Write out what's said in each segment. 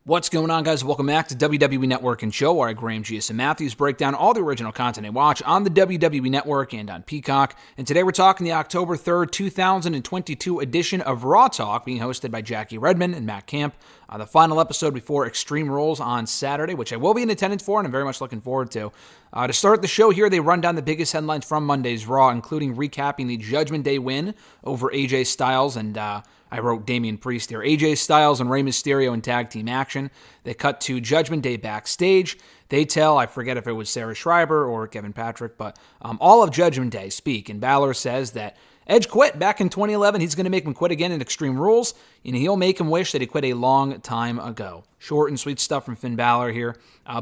What's going on, guys? Welcome back to WWE Network and Show, where I, Graham G.S. and Matthews, break down all the original content I watch on the WWE Network and on Peacock. And today we're talking the October 3rd, 2022 edition of Raw Talk, being hosted by Jackie Redmond and Matt Camp. The final episode before Extreme Rules on Saturday, which I will be in attendance for and I'm very much looking forward to. To start the show here, they run down the biggest headlines from Monday's Raw, including recapping the Judgment Day win over AJ Styles and I wrote Damian Priest here. AJ Styles and Rey Mysterio in tag team action. They cut to Judgment Day backstage. They tell, I forget if it was Sarah Schreiber or Kevin Patrick, but all of Judgment Day speak. And Balor says that Edge quit back in 2011. He's going to make him quit again in Extreme Rules, and he'll make him wish that he quit a long time ago. Short and sweet stuff from Finn Balor here.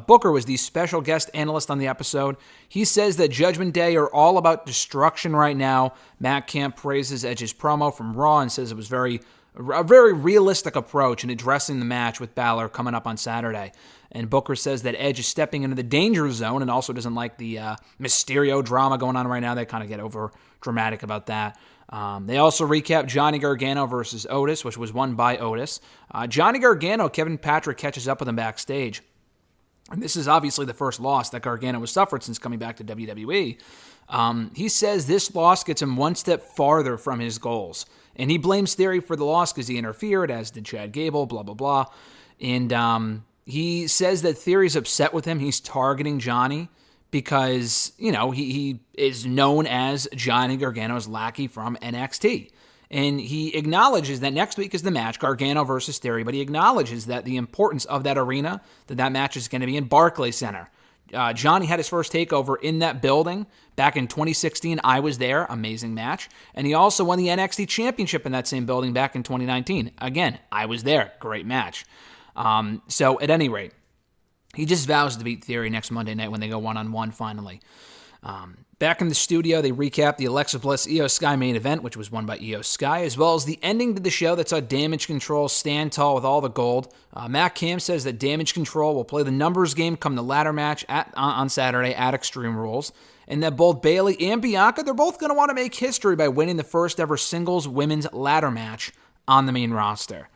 Booker was the special guest analyst on the episode. He says that Judgment Day are all about destruction right now. Matt Camp praises Edge's promo from Raw and says it was a very realistic approach in addressing the match with Balor coming up on Saturday. And Booker says that Edge is stepping into the danger zone and also doesn't like the Mysterio drama going on right now. They kind of get over dramatic about that. They also recap Johnny Gargano versus Otis, which was won by Otis. Johnny Gargano, Kevin Patrick catches up with him backstage. And this is obviously the first loss that Gargano has suffered since coming back to WWE. He says this loss gets him one step farther from his goals. And he blames Theory for the loss because he interfered, as did Chad Gable, blah, blah, blah. And he says that Theory's upset with him. He's targeting Johnny because, he is known as Johnny Gargano's lackey from NXT. And he acknowledges that next week is the match, Gargano versus Theory, but he acknowledges that the importance of that arena, that match is going to be in Barclays Center. Johnny had his first takeover in that building back in 2016. I was there. Amazing match. And he also won the NXT Championship in that same building back in 2019. Again, I was there. Great match. So at any rate, he just vows to beat Theory next Monday night when they go one-on-one finally. Back in the studio, they recap the Alexa Bliss Io Sky main event, which was won by Io Sky, as well as the ending to the show that saw Damage Control stand tall with all the gold. Matt Camp says that Damage Control will play the numbers game come the ladder match on Saturday at Extreme Rules, and that both Bayley and Bianca, they're both going to want to make history by winning the first ever singles women's ladder match on the main roster.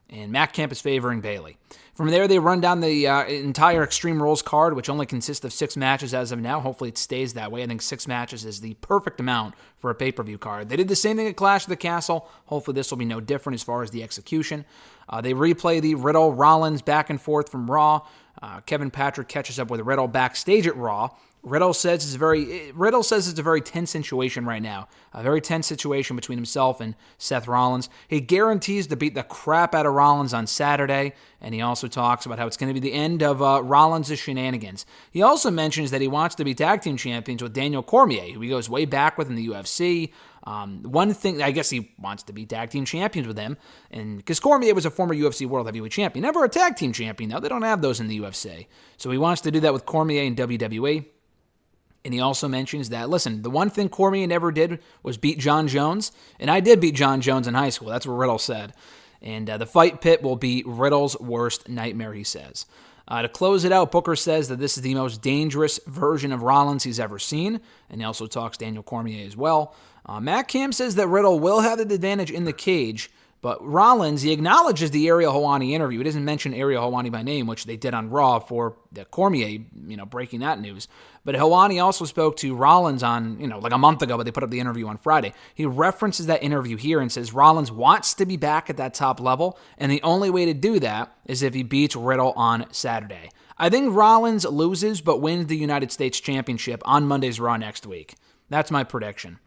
And Matt Camp is favoring Bayley. From there, they run down the entire Extreme Rules card, which only consists of 6 matches as of now. Hopefully it stays that way. I think 6 matches is the perfect amount for a pay-per-view card. They did the same thing at Clash of the Castle. Hopefully this will be no different as far as the execution. They replay the Riddle-Rollins back and forth from Raw. Kevin Patrick catches up with Riddle backstage at Raw. Riddle says it's a very tense situation right now. A very tense situation between himself and Seth Rollins. He guarantees to beat the crap out of Rollins on Saturday, and he also talks about how it's going to be the end of Rollins' shenanigans. He also mentions that he wants to be tag team champions with Daniel Cormier, who he goes way back with in the UFC. One thing, I guess he wants to be tag team champions with him, and because Cormier was a former UFC World Heavyweight Champion, never a tag team champion, though. They don't have those in the UFC. So he wants to do that with Cormier in WWE. And he also mentions that, listen, the one thing Cormier never did was beat John Jones, and I did beat John Jones in high school. That's what Riddle said. And the fight pit will be Riddle's worst nightmare, he says. To close it out, Booker says that this is the most dangerous version of Rollins he's ever seen, and he also talks Daniel Cormier as well. Matt Camp says that Riddle will have the advantage in the cage, but Rollins, he acknowledges the Ariel Helwani interview. He doesn't mention Ariel Helwani by name, which they did on Raw for the Cormier, breaking that news. But Helwani also spoke to Rollins on, like a month ago, but they put up the interview on Friday. He references that interview here and says Rollins wants to be back at that top level, and the only way to do that is if he beats Riddle on Saturday. I think Rollins loses but wins the United States Championship on Monday's Raw next week. That's my prediction.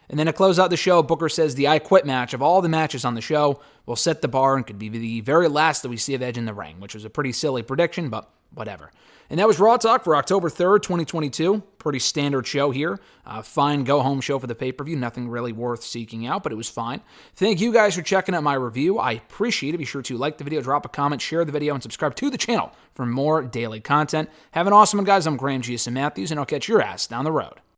And then to close out the show, Booker says the I Quit match of all the matches on the show will set the bar and could be the very last that we see of Edge in the ring, which was a pretty silly prediction, but whatever. And that was Raw Talk for October 3rd, 2022. Pretty standard show here. Fine go-home show for the pay-per-view. Nothing really worth seeking out, but it was fine. Thank you guys for checking out my review. I appreciate it. Be sure to like the video, drop a comment, share the video, and subscribe to the channel for more daily content. Have an awesome one, guys. I'm Graham G.S. Matthews, and I'll catch your ass down the road.